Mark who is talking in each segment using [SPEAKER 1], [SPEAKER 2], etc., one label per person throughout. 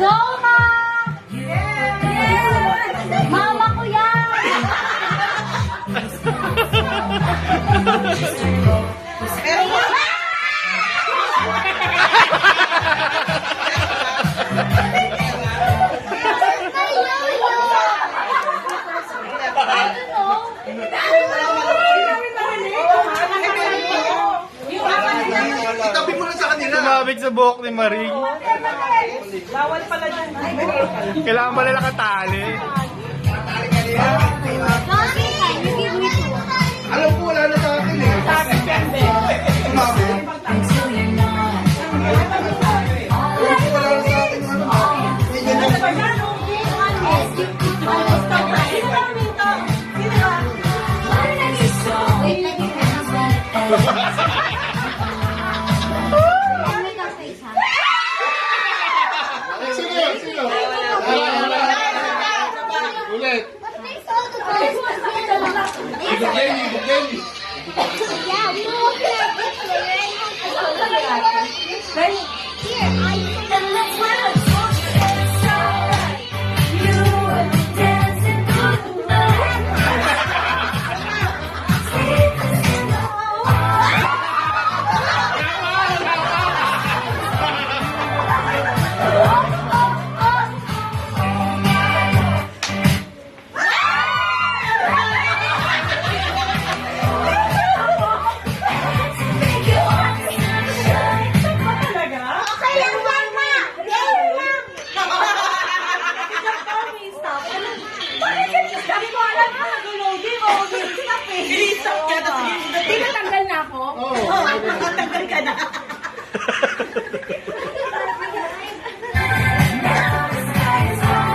[SPEAKER 1] Doma! Mama ko yan!
[SPEAKER 2] Itabi mo na sa kanila.
[SPEAKER 3] Tumabig sa buhok ni Maring.
[SPEAKER 4] Bawal pala dyan.
[SPEAKER 3] Kailangan pala nakatali.
[SPEAKER 1] Mommy, you give me two.
[SPEAKER 2] Alam ko wala na sa akin eh. Tumami. Alam ko wala na sa akin. Sino? Sino? Ulit. Ibigay.
[SPEAKER 1] Yeah, we were walking like this and they ran here, I Okay lang, mama! Game lang!
[SPEAKER 4] Sabi ko alam na, nag-loading o stop eh. Stop ka na. Di ba tanggal na ako?
[SPEAKER 2] Oo.
[SPEAKER 4] Tanggal ka na.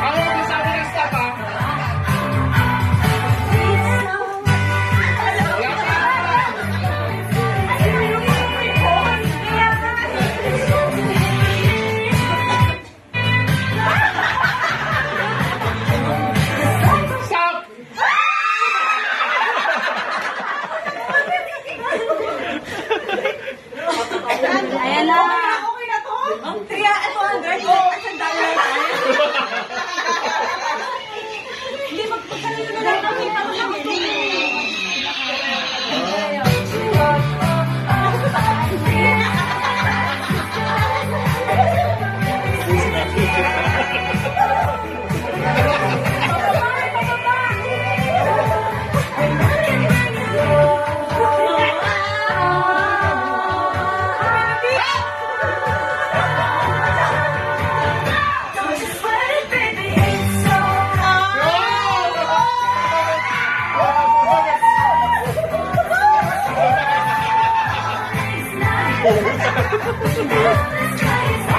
[SPEAKER 2] Ano sabi ng stop ah? Stop!
[SPEAKER 4] Ayan na. Okay na to? Kaya ito, Andres, $200 tayo. Hindi, magpagkalito na lang. Nakita mo lang ito.
[SPEAKER 1] Let's try this.